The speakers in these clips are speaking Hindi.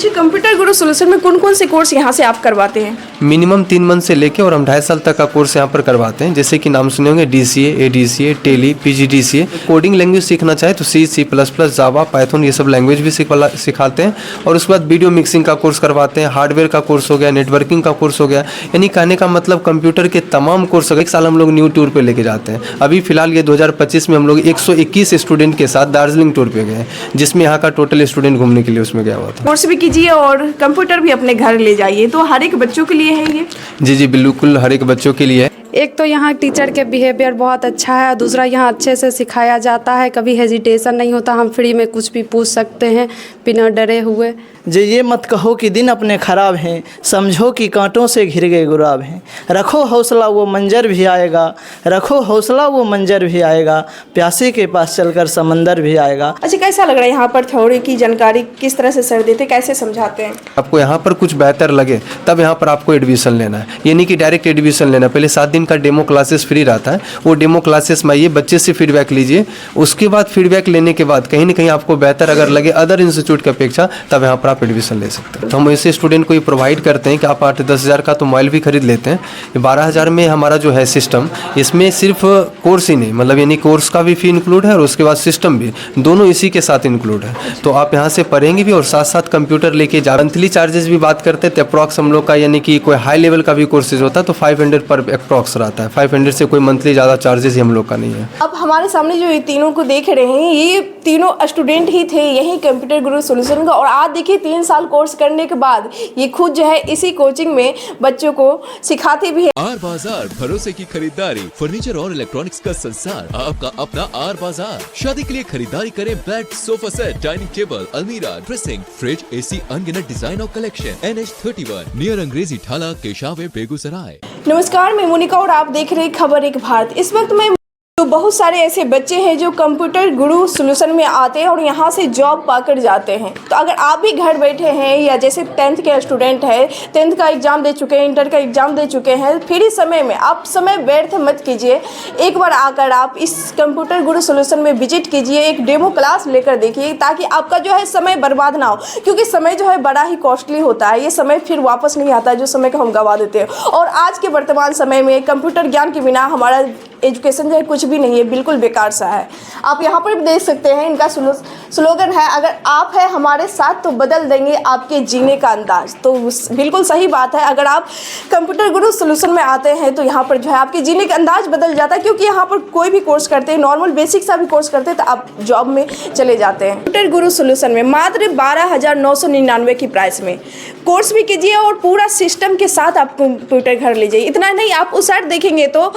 अच्छा, कंप्यूटर गुरु सॉल्यूशन में कौन कौन से कोर्स यहाँ से आप करवाते हैं? मिनिमम 3 मंथ से लेके और हम 2.5 साल तक का कोर्स यहाँ पर करवाते हैं। जैसे कि नाम सुने होंगे DCA, ADCA, Tally, PGDCA। Coding language सीखना चाहे तो C++, जावा, पाइथन ये सब लैंग्वेज भी सिखाते हैं। और उसके बाद वीडियो मिक्सिंग का कोर्स करवाते हैं, हार्डवेयर का कोर्स हो गया, नेटवर्किंग का कोर्स हो गया। यानी कहने का मतलब कंप्यूटर के तमाम कोर्स एक साल हम लोग न्यू टूर पर लेके जाते हैं। अभी फिलहाल ये 2025 में हम लोग 121 स्टूडेंट के साथ दार्जिलिंग टूर पे गए हैं, जिसमें यहाँ का टोटल स्टूडेंट घूमने के लिए उसमें गया हुआ था। कोर्स भी कीजिए और कंप्यूटर भी अपने घर ले जाइए, तो हर एक बच्चों के लिए है ये? जी बिल्कुल, हर एक बच्चों के लिए है। एक तो यहाँ टीचर के बिहेवियर बहुत अच्छा है, दूसरा यहाँ अच्छे से सिखाया जाता है, कभी हेजिटेशन नहीं होता, हम फ्री में कुछ भी पूछ सकते हैं बिना डरे हुए। जे ये मत कहो कि दिन अपने ख़राब हैं, समझो कि कांटों से घिर गए गुलाब हैं। रखो हौसला वो मंजर भी आएगा, रखो हौसला वो मंजर भी आएगा, प्यासे के पास चलकर समंदर भी आएगा। अच्छा, कैसा लग रहा है यहाँ पर? थ्योरी की जानकारी किस तरह से सर देते, कैसे समझाते हैं? आपको यहाँ पर कुछ बेहतर लगे तब यहाँ पर आपको एडमिशन लेना है, ये नहीं कि डायरेक्ट एडमिशन लेना। पहले 7 दिन का डेमो क्लासेस फ्री रहता है, वो डेमो क्लासेस में आइए, बच्चे से फीडबैक लीजिए। उसके बाद फीडबैक लेने के बाद कहीं ना कहीं आपको बेहतर अगर लगे अदर इंस्टीट्यूट की अपेक्षा, तब यहाँ पर आप एडमिशन ले सकते हैं। तो हम ऐसे स्टूडेंट को ये प्रोवाइड करते हैं कि आप 8-10 हज़ार का तो मोबाइल भी खरीद लेते हैं। 12 हज़ार में हमारा जो है सिस्टम, इसमें सिर्फ कोर्स ही नहीं, मतलब यानी कोर्स का भी फी इंक्लूड है और उसके बाद सिस्टम भी, दोनों इसी के साथ इंक्लूड है। तो आप यहाँ से पढ़ेंगे भी और साथ साथ कंप्यूटर लेके जा। मंथली चार्जेस भी बात करते हैं तो अप्रॉक्स हम लोग का, यानी कि कोई हाई लेवल का भी कोर्सेज होता है तो 500 पर अप्रॉक्स रहता है। 500 से कोई मंथली ज़्यादा चार्जेस ही हम लोग का नहीं है। अब हमारे सामने जो ये तीनों को देख रहे हैं, ये तीनों स्टूडेंट ही थे यही कंप्यूटर गुरु सॉल्यूशन का। और आज देखिए 3 साल कोर्स करने के बाद ये खुद जो है इसी कोचिंग में बच्चों को सिखाते भी है। आर बाजार, भरोसे की खरीदारी, फर्नीचर और इलेक्ट्रॉनिक्स का संसार, आपका अपना आर बाजार। शादी के लिए खरीदारी करें bed, sofa set, dining table, अलमीरा, ड्रेसिंग, फ्रिज, AC, अनगिनत डिजाइन और कलेक्शन। NH31 नियर अंग्रेजी ढाला, केशावे, बेगूसराय। नमस्कार, मैं मोनिका और आप देख रहे हैं खबर एक भारत। इस वक्त मैं तो बहुत सारे ऐसे बच्चे हैं जो कंप्यूटर गुरु सॉल्यूशन में आते हैं और यहाँ से जॉब पाकर जाते हैं। तो अगर आप भी घर बैठे हैं या जैसे 10th के स्टूडेंट है, 10th का एग्ज़ाम दे चुके हैं, इंटर का एग्ज़ाम दे चुके हैं, फ्री समय में आप समय व्यर्थ मत कीजिए। एक बार आकर आप इस कंप्यूटर गुरु सॉल्यूशन में विजिट कीजिए, एक डेमो क्लास लेकर देखिए, ताकि आपका जो है समय बर्बाद ना हो। क्योंकि समय जो है बड़ा ही कॉस्टली होता है, ये समय फिर वापस नहीं आता जो समय को हम गंवा देते हैं। और आज के वर्तमान समय में कंप्यूटर ज्ञान के बिना हमारा एजुकेशन जो है कुछ भी नहीं है, बिल्कुल बेकार सा है। आप यहाँ पर भी देख सकते हैं, इनका स्लोगन है, अगर आप हैं हमारे साथ तो बदल देंगे आपके जीने का अंदाज। तो बिल्कुल सही बात है, अगर आप कंप्यूटर गुरु सॉल्यूशन में आते हैं तो यहाँ पर जो है आपके जीने का अंदाज बदल जाता है। क्योंकि यहाँ पर कोई भी कोर्स करते हैं, नॉर्मल बेसिक सा भी कोर्स करते हैं तो आप जॉब में चले जाते हैं। कंप्यूटर गुरु सॉल्यूशन में मात्र 12,999 की प्राइस में कोर्स भी कीजिए और पूरा सिस्टम के साथ आप कंप्यूटर घर ले जाइए। इतना नहीं, आप उस साइड देखेंगे तो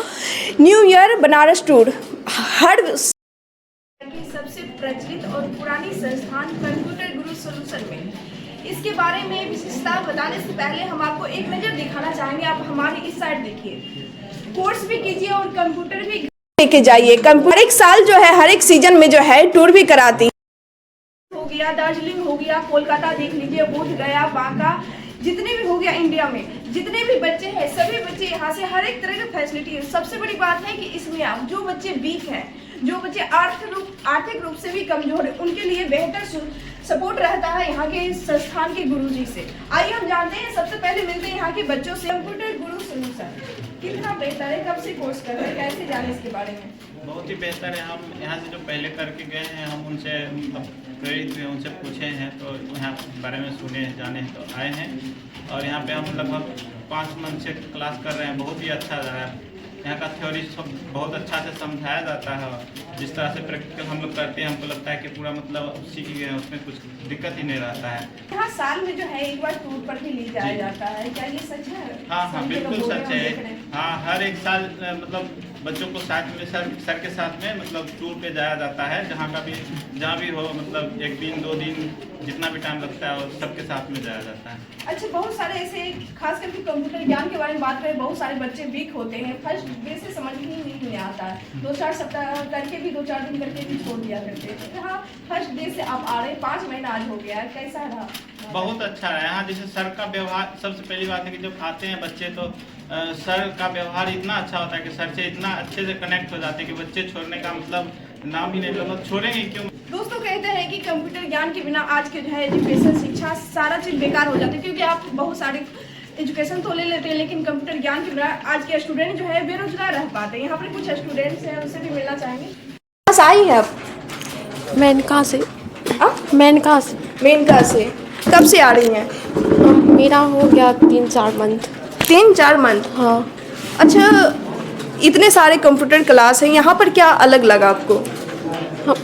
न्यू ईयर बनारस टूर, हर सबसे प्रचलित और पुरानी संस्थान कंप्यूटर गुरु सॉल्यूशन में। इसके बारे में विशेषता बताने से पहले हम आपको एक नज़र दिखाना चाहेंगे। आप हमारी इस साइड देखिए, कोर्स भी कीजिए और कंप्यूटर भी लेके जाइए। कंप्यूटर एक साल जो है हर एक सीजन में जो है टूर भी कराती हो गया, दार्जिलिंग हो गया, कोलकाता देख लीजिए, बोध गया, बांका, जितने भी हो गया इंडिया में, जितने भी बच्चे हैं सभी बच्चे यहाँ से हर एक तरह की फैसिलिटी है। सबसे बड़ी बात है कि इसमें आप जो बच्चे वीक हैं, जो बच्चे आर्थिक रूप से भी कमजोर है, उनके लिए बेहतर सपोर्ट रहता है यहाँ के संस्थान के गुरुजी से। आइए हम जानते हैं, सबसे पहले मिलते हैं यहाँ के बच्चों से। कंप्यूटर गुरु सॉल्यूशन कितना बेहतर है, कब से कोर्स कर रहे हैं, कैसे जाने इसके बारे में? बहुत ही बेहतर है। हम यहाँ से जो पहले करके गए हैं, हम उनसे प्रेरित हुए, उनसे पूछे हैं, तो यहाँ बारे में सुने हैं, जाने हैं तो आए हैं। और यहाँ पे हम लगभग 5 मंथ से क्लास कर रहे हैं। बहुत ही अच्छा रहा है। यहाँ का थ्योरी सब बहुत अच्छा से समझाया जाता है। जिस तरह से प्रैक्टिकल हम लोग करते हैं, हमको लगता है कि पूरा मतलब सीख गए हैं, उसमें कुछ दिक्कत ही नहीं रहता है। यहाँ साल में जो है एक बार टूर पर भी ले जाया जाता है, क्या ये सच है? हाँ बिल्कुल सच है। हाँ, हर एक साल मतलब बच्चों को साथ में सर के साथ में मतलब टूर पे जाया जाता है, जहाँ भी हो, मतलब 1 दिन 2 दिन जितना भी टाइम लगता है, वो सबके साथ में जाया जाता है। अच्छा, बहुत सारे ऐसे खास करके कंप्यूटर ज्ञान के बारे में बात करें, बहुत सारे बच्चे वीक होते हैं, फर्स्ट डे से समझ ही नहीं आता है, 2-4 सप्ताह करके भी 2-4 दिन करके भी छोड़ दिया करते हैं। तो हाँ, फर्स्ट डे से आप आ रहे हैं, 5 महीना आज हो गया है, कैसा रहा? बहुत अच्छा है। यहाँ जैसे सर का व्यवहार, सबसे पहली बात है कि जब आते हैं बच्चे तो सर का व्यवहार इतना अच्छा होता है कि सर से इतना अच्छे से कनेक्ट हो जाते हैं कि बच्चे छोड़ने का मतलब नाम ही नहीं लूँगा, छोड़ेंगे क्यों। दोस्तों कहते हैं कि कंप्यूटर ज्ञान के बिना आज के जो है एजुकेशन शिक्षा सारा चीज़ बेकार हो जाती है, क्योंकि आप बहुत सारे एजुकेशन तो ले लेते हैं लेकिन कंप्यूटर ज्ञान के बिना आज के स्टूडेंट जो है बेरोजगार रह पाते हैं। यहाँ पर कुछ स्टूडेंट्स हैं, उनसे भी मिलना चाहेंगे। कहाँ से आई है आप? मेनका से। आप मेनका से। मेनका से कब से आ रही हैं? मेरा हो गया 3-4 मंथ। 3-4 मंथ। हाँ। अच्छा, इतने सारे कंप्यूटर क्लास हैं, यहाँ पर क्या अलग लगा आपको?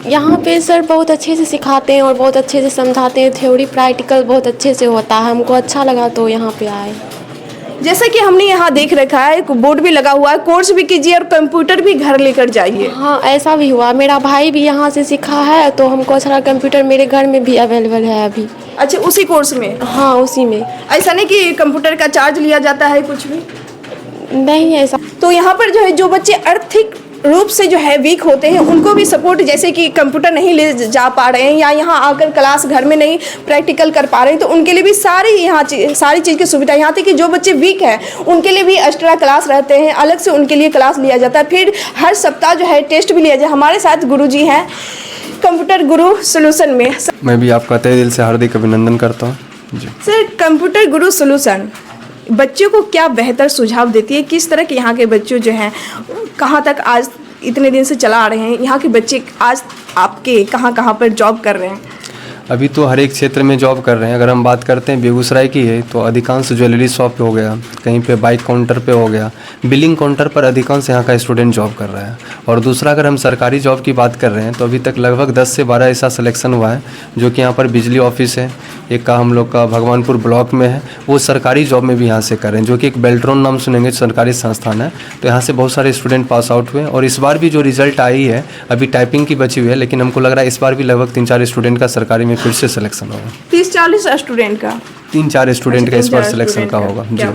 यहाँ पे सर बहुत अच्छे से सिखाते हैं और बहुत अच्छे से समझाते हैं, थ्योरी प्रैक्टिकल बहुत अच्छे से होता है, हमको अच्छा लगा तो यहाँ पे आए। जैसा कि हमने यहाँ देख रखा है, बोर्ड भी लगा हुआ है, कोर्स भी कीजिए और कंप्यूटर भी घर लेकर जाइए। हाँ, ऐसा भी हुआ, मेरा भाई भी यहाँ से सीखा है तो हमको अच्छा लगा। कंप्यूटर मेरे घर में भी अवेलेबल है अभी। अच्छा, उसी कोर्स में? हाँ, उसी में। ऐसा नहीं कि कंप्यूटर का चार्ज लिया जाता है कुछ भी? नहीं ऐसा। तो यहाँ पर जो है जो बच्चे आर्थिक रूप से जो है वीक होते हैं उनको भी सपोर्ट, जैसे कि कंप्यूटर नहीं ले जा पा रहे हैं या यहाँ आकर क्लास घर में नहीं प्रैक्टिकल कर पा रहे हैं, तो उनके लिए भी सारी चीज़ की सुविधा यहाँ तक कि जो बच्चे वीक हैं उनके लिए भी एक्स्ट्रा क्लास रहते हैं, अलग से उनके लिए क्लास लिया जाता है। फिर हर सप्ताह जो है टेस्ट भी लिया जाए। हमारे साथ गुरुजी हैं कंप्यूटर गुरु सॉल्यूशन में। मैं भी आपका तहे दिल से हार्दिक अभिनंदन करता हूँ जी। सर, कंप्यूटर गुरु सॉल्यूशन बच्चों को क्या बेहतर सुझाव देती है? किस तरह के यहाँ के बच्चों जो हैं कहाँ तक आज इतने दिन से चला आ रहे हैं, यहाँ के बच्चे आज आपके कहाँ कहाँ पर जॉब कर रहे हैं? अभी तो हर एक क्षेत्र में जॉब कर रहे हैं। अगर हम बात करते हैं बेगूसराय की है तो अधिकांश ज्वेलरी शॉप पे हो गया, कहीं पे बाइक काउंटर पे हो गया, बिलिंग काउंटर पर अधिकांश यहाँ का स्टूडेंट जॉब कर रहा है। और दूसरा अगर हम सरकारी जॉब की बात कर रहे हैं तो अभी तक लगभग 10 से 12 ऐसा सिलेक्शन हुआ है, जो कि यहाँ पर बिजली ऑफिस है, एक का हम लोग का भगवानपुर ब्लॉक में है, वो सरकारी जॉब में भी यहाँ से कर रहे हैं, जो कि एक बेल्ट्रॉन नाम सुनेंगे, सरकारी संस्थान है। तो यहाँ से बहुत सारे स्टूडेंट पास आउट हुए और इस बार भी जो रिजल्ट आई है, अभी टाइपिंग की बची हुई है, लेकिन हमको लग रहा है इस बार भी लगभग 3-4 स्टूडेंट का सरकारी में फिर से सिलेक्शन होगा। 30-40 स्टूडेंट का? 3-4 स्टूडेंट का इस बार सिलेक्शन का होगा जी,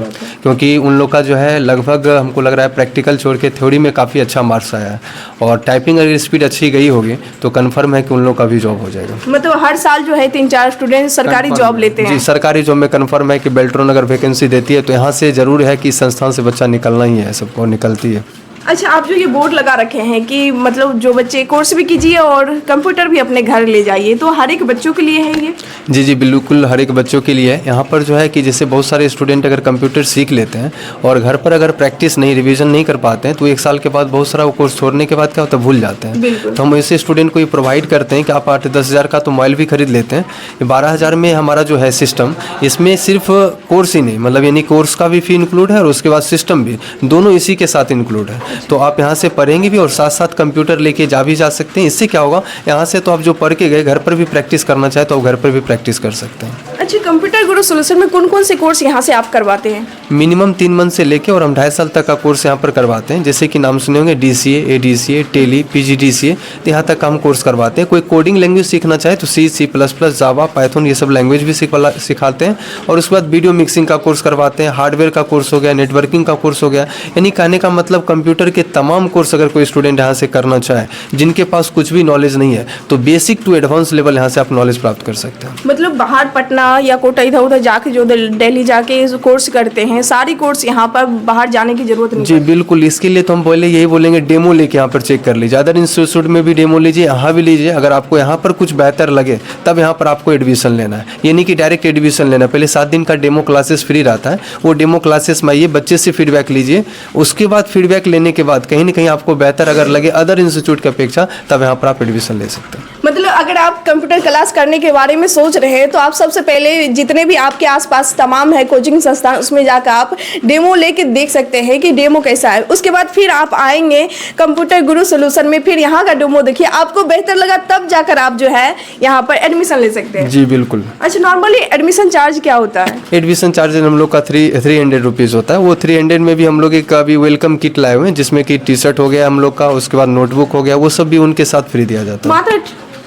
क्योंकि उन लोग का जो है लगभग हमको लग रहा है प्रैक्टिकल छोड़ के थ्योरी में काफ़ी अच्छा मार्क्स आया है, और टाइपिंग अगर स्पीड अच्छी गई होगी तो कंफर्म है कि उन लोग का भी जॉब हो जाएगा। मतलब हर साल जो है 3-4 स्टूडेंट सरकारी जॉब लेते हैं? जी, सरकारी जॉब में कंफर्म है कि बेल्ट्रॉन अगर वैकेंसी देती है तो यहाँ से ज़रूर है कि इस संस्थान से बच्चा निकलना ही है, सबको निकलती है। अच्छा, आप जो ये बोर्ड लगा रखे हैं कि मतलब जो बच्चे कोर्स भी कीजिए और कंप्यूटर भी अपने घर ले जाइए, तो हर एक बच्चों के लिए है ये? जी जी, बिल्कुल हर एक बच्चों के लिए है। यहाँ पर जो है कि जैसे बहुत सारे स्टूडेंट अगर कंप्यूटर सीख लेते हैं और घर पर अगर प्रैक्टिस नहीं, रिवीजन नहीं कर पाते हैं तो 1 साल के बाद बहुत सारा वो कोर्स छोड़ने के बाद क्या होता है, भूल जाते हैं। तो हम ऐसे स्टूडेंट को ये प्रोवाइड करते हैं कि आप 8-10 हज़ार का तो मोबाइल भी खरीद लेते हैं, 12,000 में हमारा जो है सिस्टम, इसमें सिर्फ कोर्स ही नहीं, मतलब यानी कोर्स का भी फी इंक्लूड है और उसके बाद सिस्टम भी, दोनों इसी के साथ इंक्लूड है। तो आप यहाँ से पढ़ेंगे भी और साथ साथ कंप्यूटर लेके जा भी जा सकते हैं। इससे क्या होगा, यहाँ से तो आप जो पढ़ के गए घर पर भी प्रैक्टिस करना चाहे तो आप घर पर भी प्रैक्टिस कर सकते हैं। अच्छा, कंप्यूटर गुरु सॉल्यूशन में कौन कौन से कोर्स यहाँ से आप करवाते हैं? मिनिमम 3 मंथ से लेके और हम 2.5 साल तक का कोर्स यहाँ पर करवाते हैं, जैसे कि नाम सुने होंगे DCA, ADCA, टेली, PGDCA, तो यहाँ तक हम कोर्स करवाते हैं। कोई कोडिंग लैंग्वेज सीखना चाहे तो C++, जावा, पाइथन, ये सब लैंग्वेज भी सिखाते हैं। और उसके बाद वीडियो मिक्सिंग का कोर्स करवाते हैं, हार्डवेयर का कोर्स हो गया, नेटवर्किंग का कोर्स हो गया। यानी कहने का मतलब कंप्यूटर के तमाम कोर्स अगर कोई स्टूडेंट यहाँ से करना चाहे, जिनके पास कुछ भी नॉलेज नहीं है, तो बेसिक टू एडवांस लेवल यहाँ से आप नॉलेज प्राप्त कर सकते हैं। मतलब बाहर पटना या कोटा इधर उधर जाके जो दिल्ली जाके कोर्स करते हैं, सारी कोर्स यहाँ पर बाहर जाने की जरूरत नहीं? जी बिल्कुल, इसके लिए तो हम यही बोलेंगे डेमो लेके यहाँ पर चेक कर लीजिए। अदर इंस्टीट्यूट में भी डेमो लीजिए, यहाँ भी लीजिए। अगर आपको यहाँ पर कुछ बेहतर लगे तब यहाँ पर आपको एडमिशन लेना है, ये नहीं कि डायरेक्ट एडमिशन लेना है। पहले 7 दिन का डेमो क्लासेस फ्री रहता है, वो डेमो क्लासेस में आइए, बच्चे से फीडबैक लीजिए। उसके बाद फीडबैक लेने के बाद कहीं ना कहीं आपको बेहतर अगर लगे अदर इंस्टीट्यूट की अपेक्षा, तब यहाँ पर आप एडमिशन ले सकते हैं। मतलब अगर आप कंप्यूटर क्लास करने के बारे में सोच रहे हैं तो आप सबसे पहले जितने भी आपके आसपास तमाम है कोचिंग संस्थान, उसमें जाकर आप डेमो लेके देख सकते हैं कि डेमो कैसा है। उसके बाद फिर आप आएंगे कंप्यूटर गुरु सॉल्यूशन में, फिर यहाँ का डेमो देखिए, आपको बेहतर लगा तब जाकर आप जो है यहाँ पर एडमिशन ले सकते हैं। जी बिल्कुल। अच्छा, नॉर्मली एडमिशन चार्ज क्या होता है? एडमिशन चार्ज हम लोग का 300 रुपीज़ होता है। वो 300 में भी हम लोग एक अभी वेलकम किट लाए हुए हैं, जिसमें कि टी-शर्ट हो गया हम लोग का, उसके बाद नोटबुक हो गया, वो सब भी उनके साथ फ्री दिया जाता है। मात्र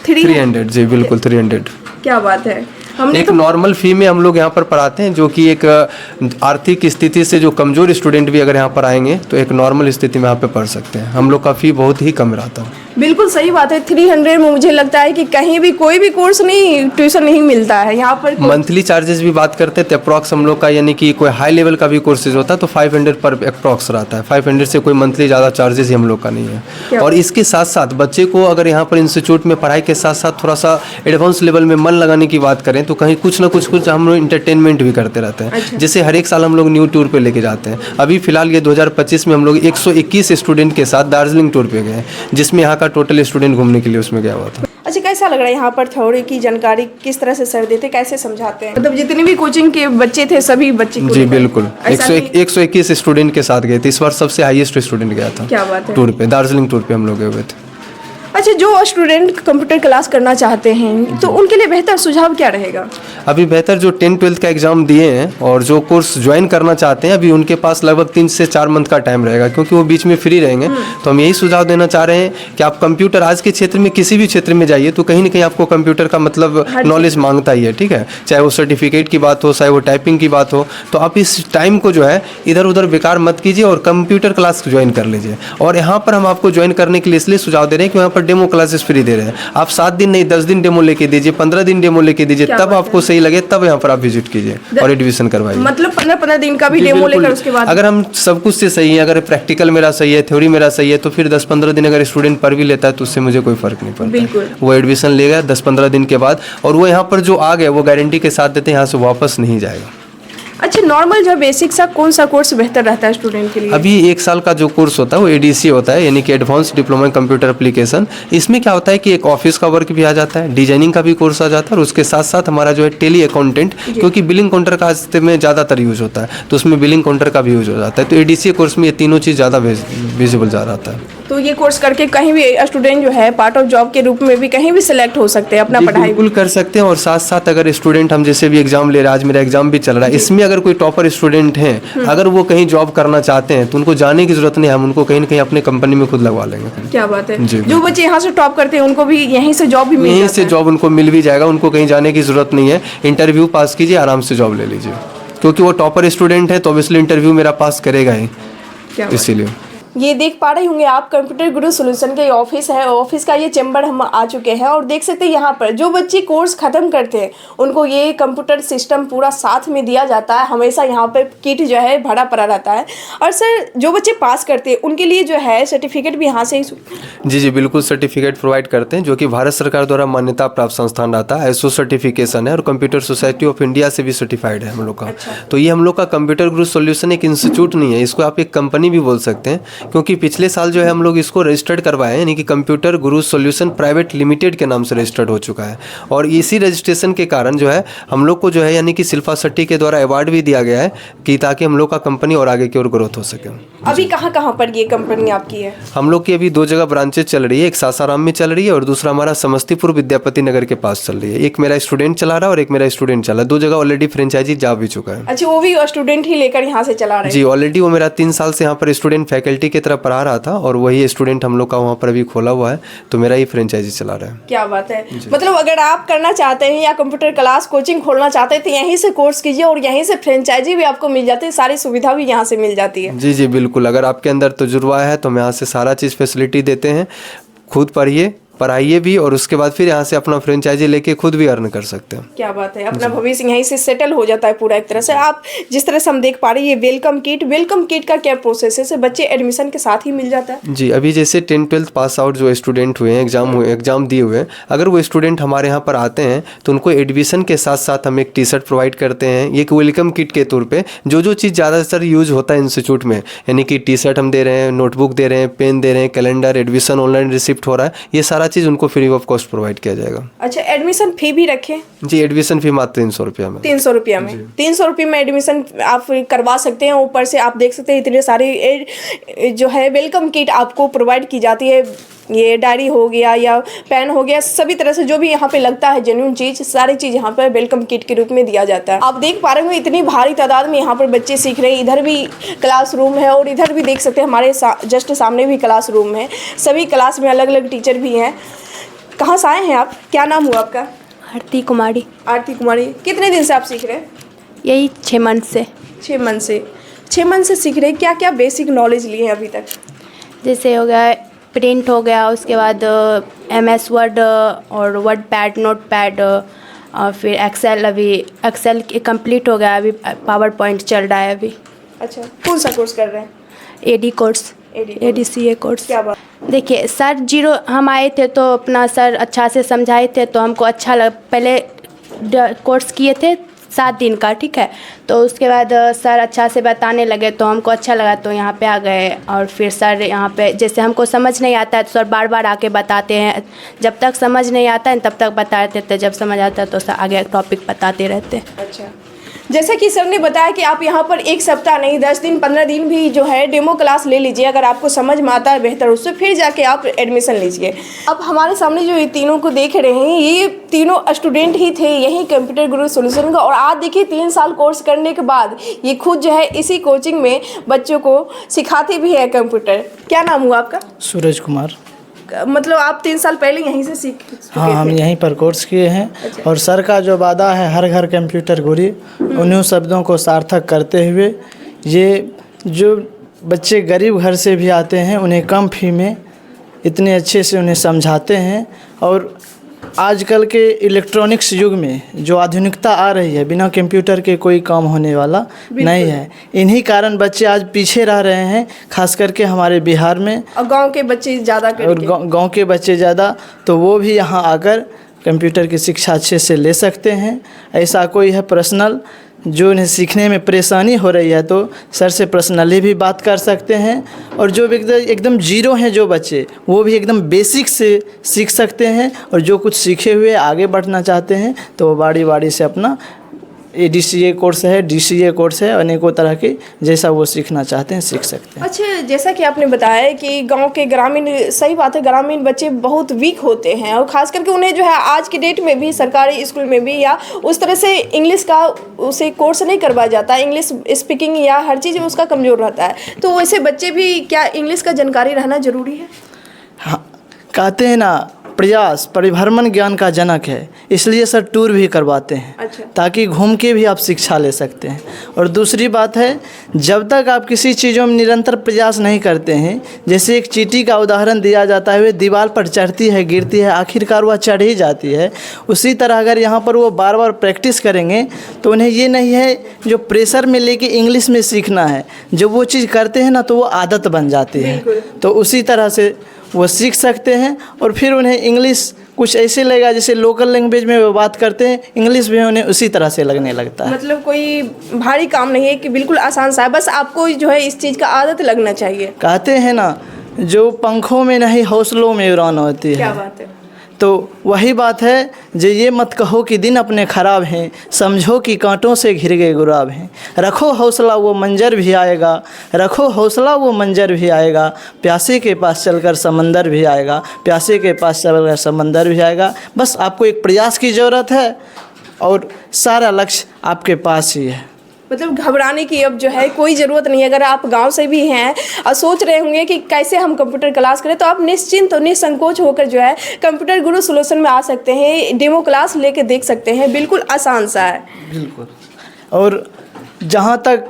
300? जी बिल्कुल 300। क्या बात है। एक नॉर्मल फी में हम लोग यहाँ पर पढ़ाते हैं, जो कि एक आर्थिक स्थिति से जो कमज़ोर स्टूडेंट भी अगर यहाँ पर आएंगे तो एक नॉर्मल स्थिति में यहाँ पे पढ़ सकते हैं। हम लोग का फ़ी बहुत ही कम रहता है। बिल्कुल सही बात है। 300 में मुझे लगता है कि कहीं भी कोई भी कोर्स नहीं, ट्यूशन नहीं मिलता है यहाँ पर। मंथली चार्जेस भी बात करते हैं तो अप्रॉक्स हम लोग का, यानी कि कोई हाई लेवल का भी कोर्सेज होता है तो 500 पर अप्रॉक्स रहता है। 500 से कोई मंथली ज़्यादा चार्जेस ही हम लोग का नहीं है। और इसके साथ साथ बच्चे को अगर यहाँ पर इंस्टीट्यूट में पढ़ाई के साथ साथ थोड़ा सा एडवांस लेवल में मन लगाने की बात करें तो कहीं कुछ ना कुछ हम लोग इंटरटेनमेंट भी करते रहते हैं। जैसे हर एक साल हम लोग न्यू टूर पे लेके जाते हैं। अभी फिलहाल ये 2025 में हम लोग 121 स्टूडेंट के साथ दार्जिलिंग टूर पे गए, जिसमें यहाँ का टोटल स्टूडेंट घूमने के लिए उसमें गया हुआ था। अच्छा, कैसा लग रहा है यहाँ पर थ्योरी की जानकारी किस तरह से सर देते, कैसे समझाते हैं? मतलब जितने भी कोचिंग के बच्चे थे सभी बच्चे जी बिल्कुल 121 स्टूडेंट के साथ गए थे। इस बार सबसे हाईएस्ट स्टूडेंट गया था। क्या बात है। टूर पे, दार्जिलिंग टूर पे हम लोग गए हुए थे। अच्छा, जो स्टूडेंट कंप्यूटर क्लास करना चाहते हैं तो उनके लिए बेहतर सुझाव क्या रहेगा? अभी बेहतर जो 10-12 का एग्जाम दिए हैं और जो कोर्स ज्वाइन करना चाहते हैं, अभी उनके पास लगभग 3 से 4 मंथ का टाइम रहेगा, क्योंकि वो बीच में फ्री रहेंगे। तो हम यही सुझाव देना चाह रहे हैं कि आप कंप्यूटर आज के क्षेत्र में किसी भी क्षेत्र में जाइए तो कहीं ना कहीं आपको कंप्यूटर का मतलब नॉलेज मांगता ही है, ठीक है। चाहे वो सर्टिफिकेट की बात हो, चाहे वो टाइपिंग की बात हो, तो आप इस टाइम को जो है इधर उधर बेकार मत कीजिए और कंप्यूटर क्लास ज्वाइन कर लीजिए। और यहाँ पर हम आपको ज्वाइन करने के लिए इसलिए सुझाव दे रहे हैं कि वहाँ पर डेमो क्लासेस फ्री दे रहे हैं। आप 7 दिन नहीं 10 दिन डेमो लेके दीजिए, 15 दिन डेमो लेके दीजिए, तब आपको सही लगे तब यहाँ पर आप विजिट कीजिए और एडमिशन करवाइए। मतलब 15 दिन का भी डेमो लेकर उसके बाद अगर हम सब कुछ से सही है, अगर प्रैक्टिकल मेरा सही है, थ्योरी मेरा सही है, तो फिर 10-15 दिन अगर स्टूडेंट पढ़ भी लेता है तो उससे मुझे कोई फर्क नहीं पड़ता। बिल्कुल। वो एडमिशन लेगा 10-15 दिन के बाद, और वो यहाँ पर जो आ गए वो गारंटी के साथ देते हैं यहाँ से वापस नहीं जाएगा। अच्छा, नॉर्मल जो बेसिक सा कौन सा कोर्स बेहतर रहता है स्टूडेंट के लिए? अभी 1 साल का जो कोर्स होता है वो ADC होता है, यानी कि advance diploma in computer application. इसमें क्या होता है कि एक ऑफिस का वर्क भी आ जाता है, डिजाइनिंग का भी कोर्स आ जाता है, और उसके साथ साथ हमारा जो है टेली अकाउंटेंट, क्योंकि बिलिंग काउंटर का आज में ज़्यादातर यूज होता है तो उसमें बिलिंग काउंटर का भी यूज हो जाता है। तो ADC कोर्स में ये तीनों चीज़ ज़्यादा विजिबल जा रहा है। तो ये कोर्स करके कहीं भी स्टूडेंट जो है पार्ट ऑफ जॉब के रूप में भी कहीं भी सिलेक्ट हो सकते हैं, अपना पढ़ाई बिल्कुल कर सकते हैं। और साथ साथ अगर स्टूडेंट, हम जैसे भी एग्जाम ले रहे हैं, आज मेरा एग्जाम भी चल रहा है, इसमें अगर कोई टॉपर स्टूडेंट हैं, अगर वो कहीं जॉब करना चाहते हैं तो उनको जाने की जरूरत नहीं है, हम उनको कहीं ना कहीं अपने कंपनी में खुद लगवा लेंगे। क्या बात है। जो बच्चे यहाँ से टॉप करते हैं उनको भी यहीं से जॉब भी मिल यहीं से जॉब उनको मिल भी जाएगा, उनको कहीं जाने की जरूरत नहीं है। इंटरव्यू पास कीजिए, आराम से जॉब ले लीजिए, क्योंकि वो टॉपर स्टूडेंट है तो ऑब्वियसली इंटरव्यू मेरा पास करेगा ही, इसीलिए। ये देख पा रहे होंगे आप, कंप्यूटर गुरु सॉल्यूशन का ये ऑफिस है। ऑफिस का ये चैम्बर हम आ चुके हैं और देख सकते हैं यहाँ पर जो बच्चे कोर्स खत्म करते हैं उनको ये कंप्यूटर सिस्टम पूरा साथ में दिया जाता है। हमेशा यहाँ पर किट जो है भरा पड़ा रहता है। और सर, जो बच्चे पास करते हैं उनके लिए जो है सर्टिफिकेट भी यहाँ से जी बिल्कुल सर्टिफिकेट प्रोवाइड करते हैं, जो कि भारत सरकार द्वारा मान्यता प्राप्त संस्थान रहता है। ISO सर्टिफिकेशन है और कंप्यूटर सोसाइटी ऑफ इंडिया से भी सर्टिफाइड है हम लोग का। तो ये हम लोग का कंप्यूटर गुरु सॉल्यूशन एक इंस्टीट्यूट नहीं है, इसको आप एक कंपनी भी बोल सकते हैं, क्योंकि पिछले साल जो है हम लोग इसको रजिस्टर्ड करवाए हैं, यानी कि computer Guru solution private limited के नाम से रजिस्टर्ड हो चुका है। और इसी रजिस्ट्रेशन के कारण जो है हम लोग को जो है यानी कि शिल्पा शेट्टी के द्वारा अवार्ड भी दिया गया है, कि ताकि हम लोग का कंपनी और आगे की ओर ग्रोथ हो सके। अभी कहाँ पर ये कंपनी आपकी है? हम लोग की अभी 2 जगह ब्रांचेज चल रही है, एक सासाराम में चल रही है और दूसरा हमारा समस्तीपुर विद्यापति नगर के पास चल रही है। एक मेरा स्टूडेंट चला रहा है और एक मेरा स्टूडेंट चला, 2 जगह ऑलरेडी फ्रेंचाइजी जा भी चुका है। अच्छा, वो भी स्टूडेंट ही लेकर यहाँ से चला रहे हैं? जी, ऑलरेडी वो मेरा 3 साल से यहाँ पर स्टूडेंट फैकल्टी की तरह पढ़ा रहा था और वही स्टूडेंट हम लोग का वहाँ पर अभी खोला हुआ है, तो मेरा ही फ्रेंचाइजी चला रहा है। क्या बात है। मतलब अगर आप करना चाहते हैं या कंप्यूटर क्लास कोचिंग खोलना चाहते हैं तो यहीं से कोर्स कीजिए और यहीं से फ्रेंचाइजी भी आपको मिल जाती है, सारी सुविधा भी यहाँ से मिल जाती है। जी बिल्कुल, अगर आपके अंदर तजुर्बा है तो हम यहाँ से सारा चीज़ फैसिलिटी देते हैं। खुद पढ़ाइए भी और उसके बाद फिर यहाँ से अपना फ्रेंचाइजी लेके खुद भी अर्न कर सकते हैं। क्या बात है। अपना भविष्य यहीं से सेटल हो जाता है पूरा एक तरह से। आप जिस तरह से हम देख पा रहे हैं ये वेलकम किट का क्या प्रोसेस है? बच्चे एडमिशन के साथ ही मिल जाता है? जी, अभी जैसे 10-12 पास आउट जो स्टूडेंट हुए हैं, एग्जाम दिए हुए हैं, अगर वो स्टूडेंट हमारे यहाँ पर आते हैं तो उनको एडमिशन के साथ साथ हम एक T-शर्ट प्रोवाइड करते हैं, एक वेलकम किट के तौर पर। जो चीज़ ज़्यादातर यूज होता है इंस्टीट्यूट में, यानी कि T-शर्ट हम दे रहे हैं, नोटबुक दे रहे हैं, पेन दे रहे हैं, कैलेंडर, एडमिशन ऑनलाइन रिसिप्ट हो रहा है, ये सारा चीज़ उनको फ्री ऑफ कॉस्ट प्रोवाइड किया जाएगा। अच्छा, एडमिशन फी भी रखें? जी, एडमिशन फी मात्र 300 रुपया में। 300 रुपया में 300 रुपये में एडमिशन आप करवा सकते हैं। ऊपर से आप देख सकते हैं इतने सारे जो है वेलकम किट आपको प्रोवाइड की जाती है। ये डायरी हो गया या पेन हो गया, सभी तरह से जो भी यहाँ पे लगता है जेन्युइन चीज़, सारी चीज़ यहाँ पर वेलकम किट के रूप में दिया जाता है। आप देख पा रहे हो इतनी भारी तादाद में यहाँ पर बच्चे सीख रहे हैं। इधर भी क्लासरूम है और इधर भी देख सकते हैं हमारे जस्ट सामने भी क्लासरूम है। सभी क्लास में अलग अलग टीचर भी हैं। कहाँ से आए हैं आप? क्या नाम हुआ आपका? आरती कुमारी। आरती कुमारी, कितने दिन से आप सीख रहे हैं? यही 6 मंथ से। 6 मंथ से। 6 मंथ से सीख रहे हैं, क्या क्या बेसिक नॉलेज लिए हैं अभी तक? जैसे हो गया प्रिंट हो गया, उसके बाद MS वर्ड और वर्ड पैड, नोट पैड, और फिर एक्सेल। अभी एक्सेल कंप्लीट हो गया, अभी पावर पॉइंट चल रहा है अभी। अच्छा, कौन सा कोर्स कर रहे हैं? AD course, ADCA course. क्या बात। देखिए सर, जीरो हम आए थे तो अपना सर अच्छा से समझाए थे तो हमको अच्छा लग। पहले कोर्स किए थे 7 दिन का, ठीक है, तो उसके बाद सर अच्छा से बताने लगे तो हमको अच्छा लगा तो यहाँ पे आ गए। और फिर सर यहाँ पे जैसे हमको समझ नहीं आता है तो सर बार बार आके बताते हैं। जब तक समझ नहीं आता है तब तक बताते थे, जब समझ आता है तो सर आगे टॉपिक बताते रहते हैं। अच्छा, जैसा कि सर ने बताया कि आप यहाँ पर 1 सप्ताह नहीं 10 दिन 15 दिन भी जो है डेमो क्लास ले लीजिए, अगर आपको समझ में आता है बेहतर उससे फिर जाके आप एडमिशन लीजिए। अब हमारे सामने जो ये तीनों को देख रहे हैं, ये तीनों स्टूडेंट ही थे यही कंप्यूटर गुरु सॉल्यूशन का। और आज देखिए 3 साल कोर्स करने के बाद ये खुद जो है इसी कोचिंग में बच्चों को सिखाते भी है कंप्यूटर। क्या नाम हुआ आपका? सूरज कुमार। मतलब आप 3 साल पहले यहीं से सीख चुके हाँ, हम थे? यहीं पर कोर्स किए हैं। अच्छा। और सर का जो वादा है हर घर कंप्यूटर गुरु, उन्हीं शब्दों को सार्थक करते हुए ये जो बच्चे गरीब घर से भी आते हैं उन्हें कम फी में इतने अच्छे से उन्हें समझाते हैं। और आजकल के इलेक्ट्रॉनिक्स युग में जो आधुनिकता आ रही है, बिना कंप्यूटर के कोई काम होने वाला नहीं है। इन्हीं कारण बच्चे आज पीछे रह रहे हैं, खास करके हमारे बिहार में। और गांव के बच्चे ज़्यादा और गांव के बच्चे ज़्यादा, तो वो भी यहाँ आकर कंप्यूटर की शिक्षा अच्छे से ले सकते हैं। ऐसा कोई है पर्सनल जो इन्हें सीखने में परेशानी हो रही है तो सर से पर्सनली भी बात कर सकते हैं। और जो एकदम जीरो हैं जो बच्चे, वो भी एकदम बेसिक से सीख सकते हैं। और जो कुछ सीखे हुए आगे बढ़ना चाहते हैं तो वो बारी बारी से अपना ADCA कोर्स है, DCA कोर्स है, अनेकों तरह के जैसा वो सीखना चाहते हैं सीख सकते हैं। अच्छा, जैसा कि आपने बताया कि गांव के ग्रामीण, सही बात है, ग्रामीण बच्चे बहुत वीक होते हैं और ख़ास करके उन्हें जो है आज के डेट में भी सरकारी स्कूल में भी या उस तरह से इंग्लिश का उसे कोर्स नहीं करवाया जाता, इंग्लिश स्पीकिंग या हर चीज़ में उसका कमज़ोर रहता है। तो वैसे बच्चे भी क्या इंग्लिश का जानकारी रहना ज़रूरी है? हाँ, कहते हैं ना, प्रयास परिभ्रमण ज्ञान का जनक है, इसलिए सर टूर भी करवाते हैं। अच्छा। ताकि घूम के भी आप शिक्षा ले सकते हैं। और दूसरी बात है, जब तक आप किसी चीज़ों में निरंतर प्रयास नहीं करते हैं, जैसे एक चींटी का उदाहरण दिया जाता है, वे दीवार पर चढ़ती है, गिरती है, आखिरकार वह चढ़ ही जाती है। उसी तरह अगर यहाँ पर वो बार बार प्रैक्टिस करेंगे तो उन्हें ये नहीं है जो प्रेशर में लेके इंग्लिश में सीखना है, जब वो चीज़ करते हैं ना तो वो आदत बन जाती है। तो उसी तरह से वो सीख सकते हैं। और फिर उन्हें इंग्लिश कुछ ऐसे लगेगा जैसे लोकल लैंग्वेज में वो बात करते हैं, इंग्लिश भी उन्हें उसी तरह से लगने लगता है। मतलब कोई भारी काम नहीं है कि बिल्कुल आसान सा है, बस आपको जो है इस चीज़ का आदत लगना चाहिए। कहते हैं ना, जो पंखों में नहीं हौसलों में उड़ान होती है। क्या बात है। तो वही बात है, जो ये मत कहो कि दिन अपने ख़राब हैं, समझो कि कांटों से घिर गए गुलाब हैं। रखो हौसला वो मंजर भी आएगा, रखो हौसला वो मंजर भी आएगा, प्यासे के पास चलकर समंदर भी आएगा, प्यासे के पास चलकर समंदर भी आएगा। बस आपको एक प्रयास की ज़रूरत है और सारा लक्ष्य आपके पास ही है। मतलब घबराने की अब जो है कोई ज़रूरत नहीं है। अगर आप गांव से भी हैं और सोच रहे होंगे कि कैसे हम कंप्यूटर क्लास करें, तो आप निश्चिंत और निसंकोच होकर जो है कंप्यूटर गुरु सॉल्यूशन में आ सकते हैं, डेमो क्लास लेके देख सकते हैं, बिल्कुल आसान सा है। बिल्कुल। और जहाँ तक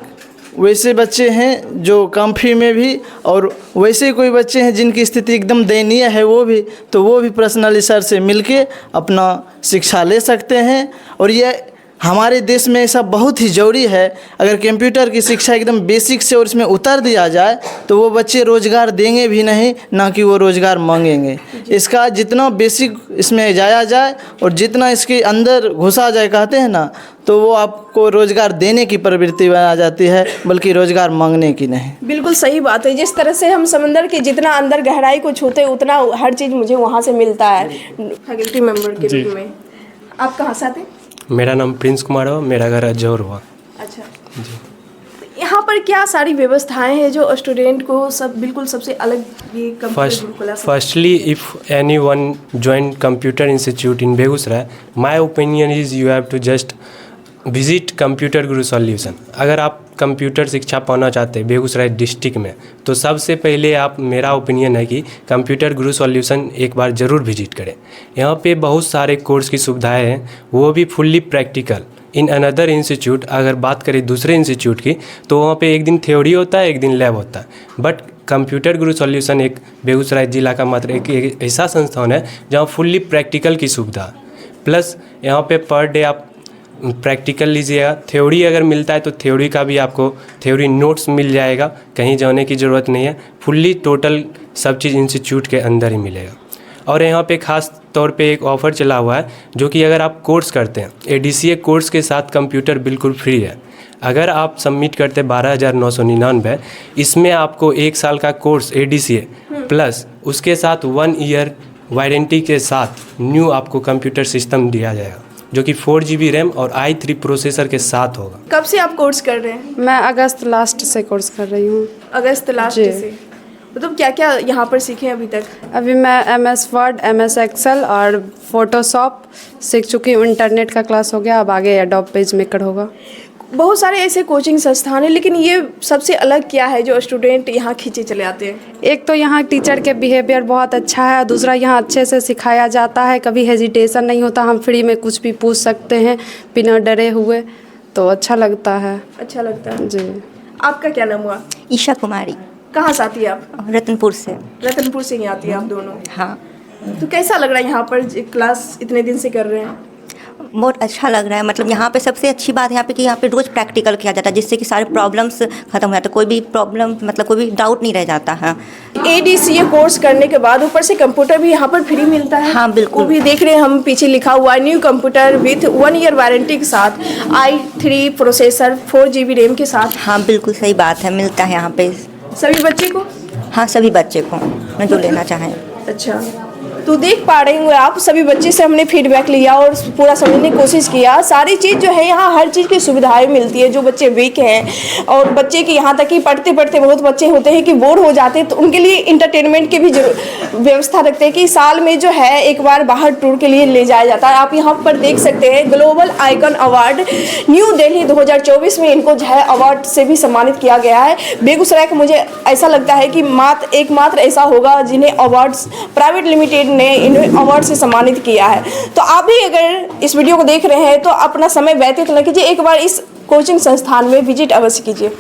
वैसे बच्चे हैं जो कम फी में भी, और वैसे कोई बच्चे हैं जिनकी स्थिति एकदम दयनीय है, वो भी पर्सनली सर से मिलके अपना शिक्षा ले सकते हैं। और ये हमारे देश में ऐसा बहुत ही ज़रूरी है। अगर कंप्यूटर की शिक्षा एकदम बेसिक से और इसमें उतर दिया जाए तो वो बच्चे रोज़गार देंगे भी नहीं, ना कि वो रोज़गार मांगेंगे। इसका जितना बेसिक इसमें जाया जाए और जितना इसके अंदर घुसा जाए, कहते हैं ना, तो वो आपको रोज़गार देने की प्रवृत्ति बना जाती है, बल्कि रोज़गार मांगने की नहीं। बिल्कुल सही बात है। जिस तरह से हम समंदर के जितना अंदर गहराई को छूते उतना हर चीज़ मुझे वहाँ से मिलता है फैकल्टी मेम्बर के रूप में। आप कहाँ से आते हैं? मेरा नाम प्रिंस कुमार है, मेरा घर अजौर हुआ। अच्छा जी। यहाँ पर क्या सारी व्यवस्थाएं हैं जो स्टूडेंट को सब बिल्कुल सबसे अलग ये firstly if anyone join computer institute in Begusarai, my opinion is you have to just visit computer Guru solution. अगर आप कंप्यूटर शिक्षा पाना चाहते हैं बेगूसराय डिस्ट्रिक्ट में, तो सबसे पहले आप, मेरा ओपिनियन है कि कंप्यूटर गुरु सॉल्यूशन एक बार ज़रूर विजिट करें। यहाँ पे बहुत सारे कोर्स की सुविधाएं हैं, वो भी fully practical. In another institute अगर बात करें दूसरे इंस्टीट्यूट की, तो वहाँ पे एक दिन थ्योरी होता है, एक दिन लैब होता है, बट कंप्यूटर गुरु सॉल्यूशन एक बेगूसराय जिला का मात्र एक ऐसा संस्थान है जहाँ फुल्ली प्रैक्टिकल की सुविधा, प्लस यहाँ पे पर डे आप प्रैक्टिकल लीजिएगा। थ्योरी अगर मिलता है तो थ्योरी का भी आपको थ्योरी नोट्स मिल जाएगा, कहीं जाने की ज़रूरत नहीं है, फुल्ली टोटल सब चीज़ इंस्टीट्यूट के अंदर ही मिलेगा। और यहाँ पे ख़ास तौर पे एक ऑफ़र चला हुआ है, जो कि अगर आप कोर्स करते हैं ADCA कोर्स के साथ कंप्यूटर बिल्कुल फ्री है। अगर आप सबमिट करते 12,999, इसमें आपको 1 साल का कोर्स ADCA प्लस उसके साथ 1 ईयर वारंटी के साथ न्यू आपको कंप्यूटर सिस्टम दिया जाएगा, जो कि 4 GB रैम और i3 प्रोसेसर के साथ होगा। कब से आप कोर्स कर रहे हैं? मैं अगस्त लास्ट से कोर्स कर रही हूँ। अगस्त लास्ट जी। से। मतलब क्या क्या यहाँ पर सीखे अभी तक? अभी मैं MS वर्ड, MS एक्सेल और फोटोशॉप सीख चुकी हूँ। इंटरनेट का क्लास हो गया, अब आगे एडोब पेज मेकर होगा। बहुत सारे ऐसे कोचिंग संस्थान हैं, लेकिन ये सबसे अलग क्या है जो स्टूडेंट यहाँ खींचे चले आते हैं? एक तो यहाँ टीचर के बिहेवियर बहुत अच्छा है, दूसरा यहाँ अच्छे से सिखाया जाता है, कभी हेजिटेशन नहीं होता, हम फ्री में कुछ भी पूछ सकते हैं बिना डरे हुए, तो अच्छा लगता है। अच्छा लगता है जी। आपका क्या नाम हुआ? ईशा कुमारी, कहाँ से आती है आप? रतनपुर से। रतनपुर से ही आती है आप दोनों? हाँ, तो कैसा लग रहा है यहाँ पर क्लास इतने दिन से कर रहे हैं? बहुत अच्छा लग रहा है। मतलब यहाँ पे सबसे अच्छी बात है यहाँ पे कि यहाँ पे रोज़ प्रैक्टिकल किया जाता है, जिससे कि सारे प्रॉब्लम्स खत्म हो जाते हैं, कोई भी प्रॉब्लम मतलब कोई भी डाउट नहीं रह जाता है। ADCA कोर्स करने के बाद ऊपर से कंप्यूटर भी यहाँ पर फ्री मिलता है? हाँ, बिल्कुल। वो भी देख रहे हैं हम, पीछे लिखा हुआ है new computer with 1 year warranty के साथ, i3 प्रोसेसर, 4 GB रैम के साथ। हाँ, बिल्कुल सही बात है, मिलता है यहाँ पे सभी बच्चे को? हाँ, सभी बच्चे को जो लेना चाहें। अच्छा, तो देख पा रहे होंगे आप, सभी बच्चे से हमने फीडबैक लिया और पूरा समझने की कोशिश किया। सारी चीज़ जो है यहाँ, हर चीज़ की सुविधाएं मिलती है। जो बच्चे वीक हैं और बच्चे की यहाँ तक कि पढ़ते पढ़ते बहुत बच्चे होते हैं कि बोर हो जाते हैं, तो उनके लिए इंटरटेनमेंट की भी व्यवस्था रखते हैं कि साल में जो है एक बार बाहर टूर के लिए ले जाया जाता है। आप यहाँ पर देख सकते हैं global icon award new Delhi 2024 में इनको जो है अवार्ड से भी सम्मानित किया गया है। बेगूसराय का मुझे ऐसा लगता है कि एकमात्र ऐसा होगा जिन्हें अवार्ड्स प्राइवेट लिमिटेड ने इन्हें अवार्ड से सम्मानित किया है। तो आप भी अगर इस वीडियो को देख रहे हैं तो अपना समय व्यतीत न कीजिए, एक बार इस कोचिंग संस्थान में विजिट अवश्य कीजिए।